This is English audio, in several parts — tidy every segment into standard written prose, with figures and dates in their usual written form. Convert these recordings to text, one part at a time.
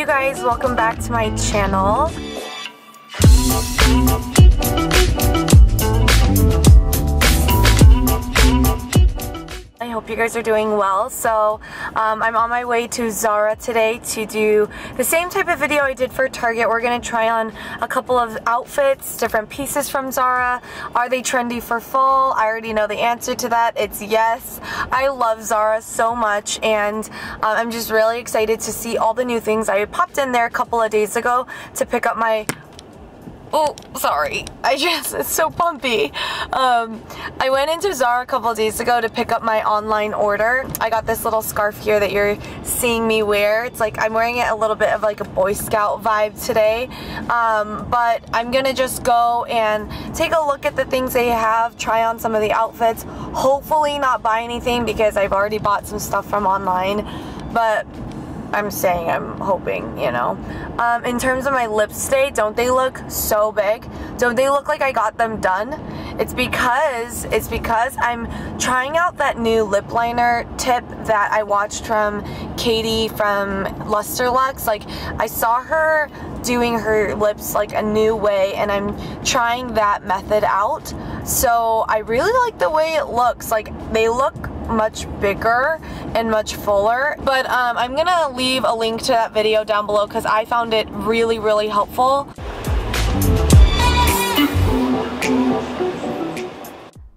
guys, welcome back to my channel. I hope you guys are doing well. So I'm on my way to Zara today to do the same type of video I did for Target. We're going to try on a couple of outfits, different pieces from Zara. Are they trendy for fall? I already know the answer to that. It's yes. I love Zara so much, and I'm just really excited to see all the new things. I popped in there a couple of days ago to pick up my... Oh, sorry. It's so bumpy. I went into Zara a couple of days ago to pick up my online order. I got this little scarf here that you're seeing me wear. It's like I'm wearing it a little bit of like a Boy Scout vibe today. But I'm gonna just go and take a look at the things they have, try on some of the outfits. Hopefully not buy anything because I've already bought some stuff from online. But I'm saying I'm hoping, you know. In terms of my lips today, don't they look so big? Don't they look like I got them done? It's because I'm trying out that new lip liner tip that I watched from KATY from LUSTRELUX. Like, I saw her doing her lips like a new way, and I'm trying that method out. So I really like the way it looks. Like, they look much bigger and much fuller, but I'm gonna leave a link to that video down below because I found it really helpful.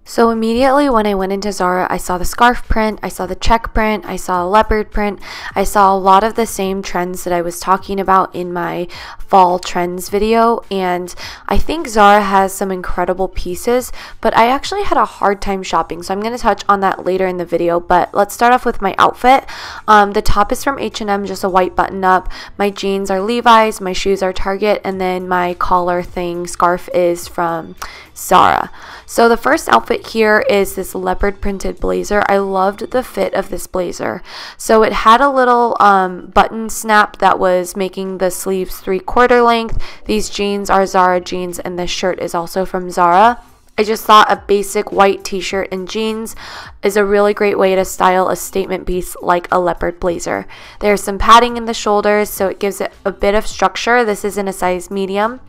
So immediately when I went into Zara, I saw the scarf print, I saw the check print, I saw a leopard print, I saw a lot of the same trends that I was talking about in my fall trends video, and I think Zara has some incredible pieces, but I actually had a hard time shopping, so I'm going to touch on that later in the video. But let's start off with my outfit. The top is from H&M, just a white button up, my jeans are Levi's, my shoes are Target, and then my collar thing scarf is from Zara. So the first outfit here is this leopard printed blazer. I loved the fit of this blazer. So it had a little button snap that was making the sleeves 3/4 length. These jeans are Zara jeans, and this shirt is also from Zara. I just thought a basic white t-shirt and jeans is a really great way to style a statement piece like a leopard blazer. There's some padding in the shoulders, so it gives it a bit of structure. This is in a size medium.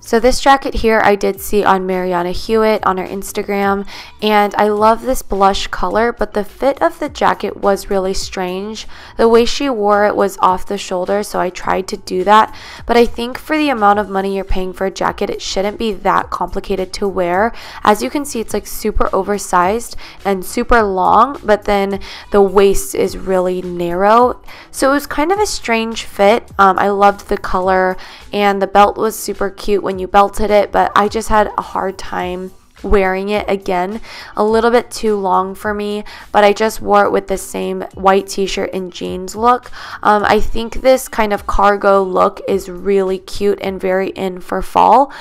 So this jacket here I did see on Mariana Hewitt on her Instagram, and I love this blush color, but the fit of the jacket was really strange. The way she wore it was off the shoulder, so I tried to do that, but I think for the amount of money you're paying for a jacket, it shouldn't be that complicated to wear. As you can see, it's like super oversized and super long, but then the waist is really narrow, so it was kind of a strange fit. I loved the color, and the belt was super cute when you belted it, but I just had a hard time wearing it. Again, a little bit too long for me, but I just wore it with the same white t-shirt and jeans look. I think this kind of cargo look is really cute and very in for fall.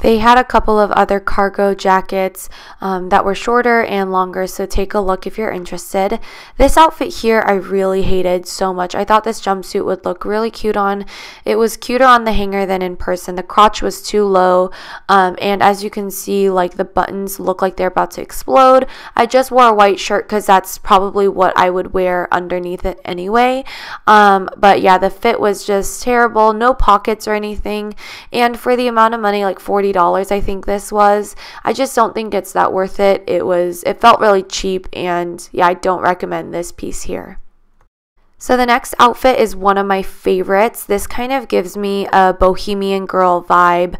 They had a couple of other cargo jackets that were shorter and longer, so take a look if you're interested. This outfit here I really hated so much. I thought this jumpsuit would look really cute on. It was cuter on the hanger than in person. The crotch was too low, and as you can see, like, the buttons look like they're about to explode. I just wore a white shirt because that's probably what I would wear underneath it anyway. But yeah, the fit was just terrible. No pockets or anything, and for the amount of money, like $40 I think this was, I just don't think it's that worth it. It felt really cheap, and yeah, I don't recommend this piece here. So the next outfit is one of my favorites. This kind of gives me a bohemian girl vibe.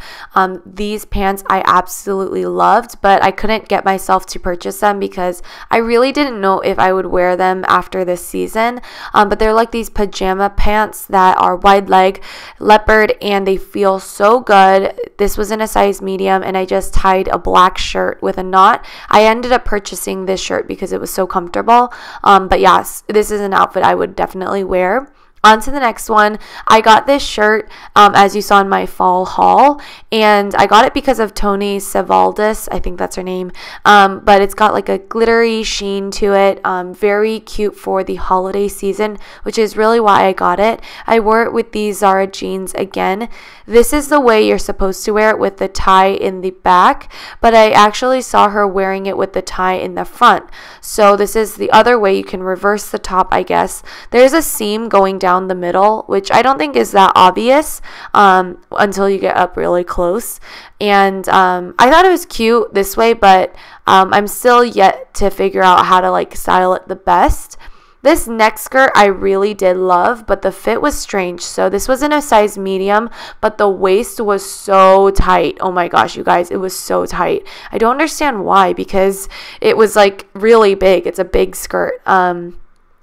These pants I absolutely loved, but I couldn't get myself to purchase them because I really didn't know if I would wear them after this season. But they're like these pajama pants that are wide leg, leopard, and they feel so good. This was in a size medium, and I just tied a black shirt with a knot. I ended up purchasing this shirt because it was so comfortable. But yes, this is an outfit I would definitely wear. On to the next one. I got this shirt as you saw in my fall haul, and I got it because of Tony Savaldis, I think that's her name, but it's got like a glittery sheen to it, very cute for the holiday season, which is really why I got it. I wore it with these Zara jeans again. This is the way you're supposed to wear it, with the tie in the back, but I actually saw her wearing it with the tie in the front. So this is the other way. You can reverse the top, I guess. There's a seam going down down the middle, which I don't think is that obvious until you get up really close. And I thought it was cute this way, but I'm still yet to figure out how to like style it the best. This next skirt I really did love, but the fit was strange. So this was in a size medium, but the waist was so tight. Oh my gosh, you guys, it was so tight. I don't understand why, because it was like really big. It's a big skirt.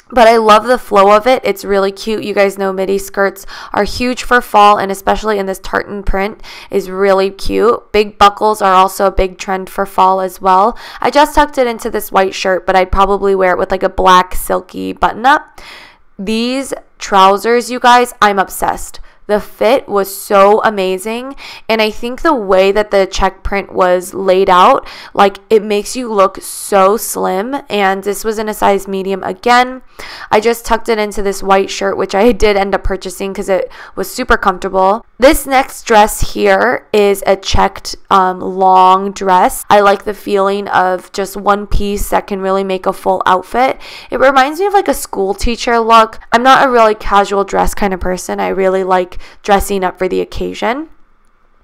But I love the flow of it. It's really cute. You guys know midi skirts are huge for fall, and especially in this tartan print is really cute. Big buckles are also a big trend for fall as well. I just tucked it into this white shirt, but I'd probably wear it with like a black silky button up. These trousers, you guys, I'm obsessed. The fit was so amazing, and I think the way that the check print was laid out, like, it makes you look so slim. And this was in a size medium again. I just tucked it into this white shirt, which I did end up purchasing because it was super comfortable. This next dress here is a checked long dress. I like the feeling of just one piece that can really make a full outfit. It reminds me of like a school teacher look. I'm not a really casual dress kind of person. I really like dressing up for the occasion.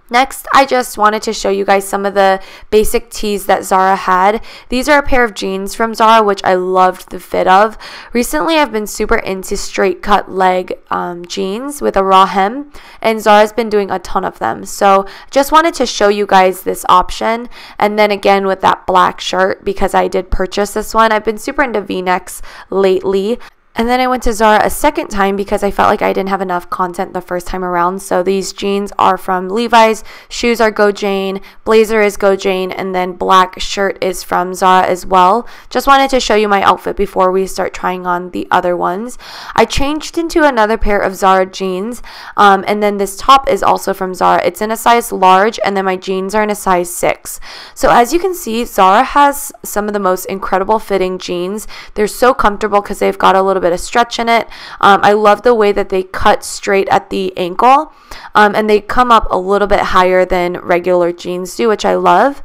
Next, I just wanted to show you guys some of the basic tees that Zara had. These are a pair of jeans from Zara, which I loved the fit of. Recently, I've been super into straight cut leg jeans with a raw hem, and Zara's been doing a ton of them. So just wanted to show you guys this option. And then again with that black shirt, because I did purchase this one. I've been super into V-necks lately. And then I went to Zara a second time because I felt like I didn't have enough content the first time around. So these jeans are from Levi's, shoes are Go Jane, blazer is Go Jane, and then black shirt is from Zara as well. Just wanted to show you my outfit before we start trying on the other ones. I changed into another pair of Zara jeans, and then this top is also from Zara. It's in a size large, and then my jeans are in a size 6. So as you can see, Zara has some of the most incredible fitting jeans. They're so comfortable because they've got a little bit of stretch in it. I love the way that they cut straight at the ankle, and they come up a little bit higher than regular jeans do, which I love.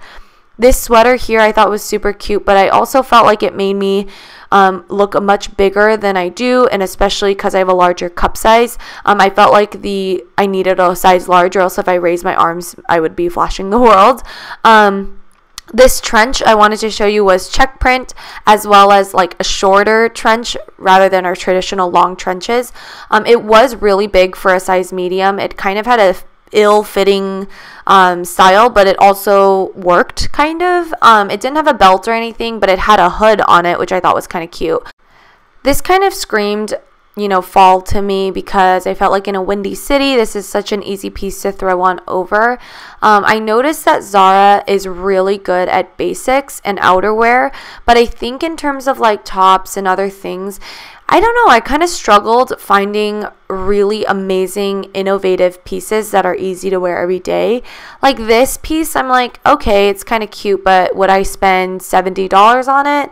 This sweater here I thought was super cute, but I also felt like it made me look much bigger than I do, and especially because I have a larger cup size. I felt like I needed a size large, or else if I raised my arms I would be flashing the world. This trench I wanted to show you was check print, as well as like a shorter trench rather than our traditional long trenches. It was really big for a size medium. It kind of had a ill-fitting style, but it also worked kind of. It didn't have a belt or anything, but it had a hood on it, which I thought was kind of cute. This kind of screamed, you know, fall to me, because I felt like in a windy city, this is such an easy piece to throw on over. I noticed that Zara is really good at basics and outerwear, but I think in terms of like tops and other things, I don't know, I kind of struggled finding really amazing, innovative pieces that are easy to wear every day. Like this piece, I'm like, okay, it's kind of cute, but would I spend $70 on it?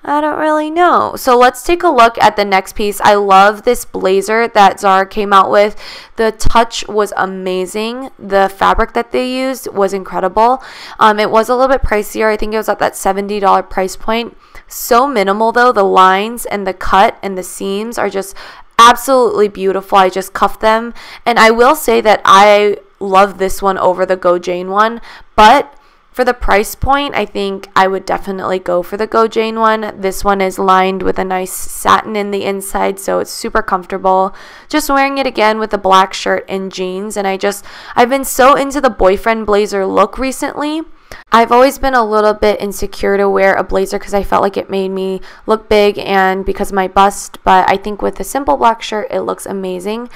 I don't really know. So let's take a look at the next piece. I love this blazer that Zara came out with. The touch was amazing. The fabric that they used was incredible. It was a little bit pricier. I think it was at that $70 price point. So minimal though. The lines and the cut and the seams are just absolutely beautiful. I just cuffed them. And I will say that I love this one over the Go Jane one, but for the price point, I think I would definitely go for the Go Jane one. This one is lined with a nice satin in the inside, so it's super comfortable. Just wearing it again with a black shirt and jeans, and I've been so into the boyfriend blazer look recently. I've always been a little bit insecure to wear a blazer because I felt like it made me look big and because of my bust, but I think with a simple black shirt, it looks amazing.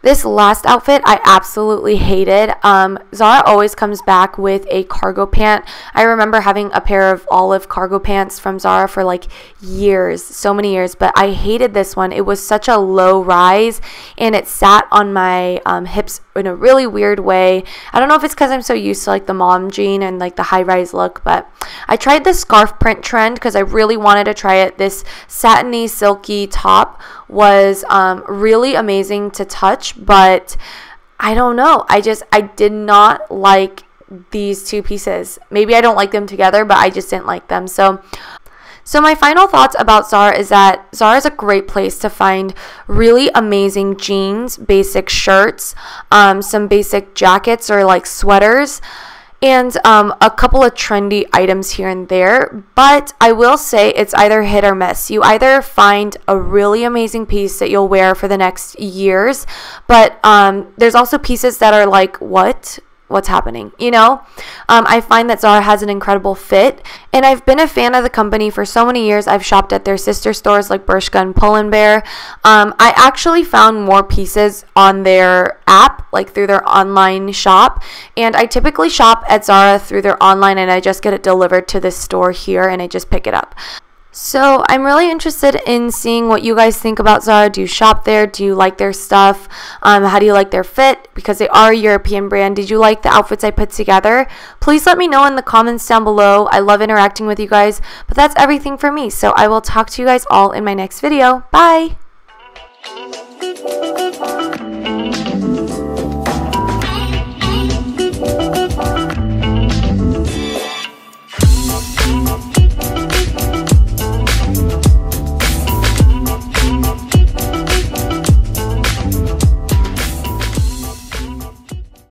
This last outfit I absolutely hated. Zara always comes back with a cargo pant. I remember having a pair of olive cargo pants from Zara for like years, so many years, but I hated this one. It was such a low rise and it sat on my hips in a really weird way. I don't know if it's because I'm so used to like the mom jean and like the high rise look, but I tried the scarf print trend because I really wanted to try it. This satiny silky top was really amazing to touch, but I don't know, I did not like these two pieces. Maybe I don't like them together, but I just didn't like them. So So my final thoughts about Zara is that Zara is a great place to find really amazing jeans, basic shirts, some basic jackets or like sweaters, and a couple of trendy items here and there. But I will say it's either hit or miss. You either find a really amazing piece that you'll wear for the next years, but there's also pieces that are like, what's happening, you know? I find that Zara has an incredible fit, and I've been a fan of the company for so many years. I've shopped at their sister stores like Bershka and Pull & Bear. I actually found more pieces on their app, like through their online shop, and I typically shop at Zara through their online, and I just get it delivered to this store here and I just pick it up. So I'm really interested in seeing what you guys think about Zara. Do you shop there? Do you like their stuff? How do you like their fit? Because they are a European brand. Did you like the outfits I put together? Please let me know in the comments down below. I love interacting with you guys. But that's everything for me. So I will talk to you guys all in my next video. Bye!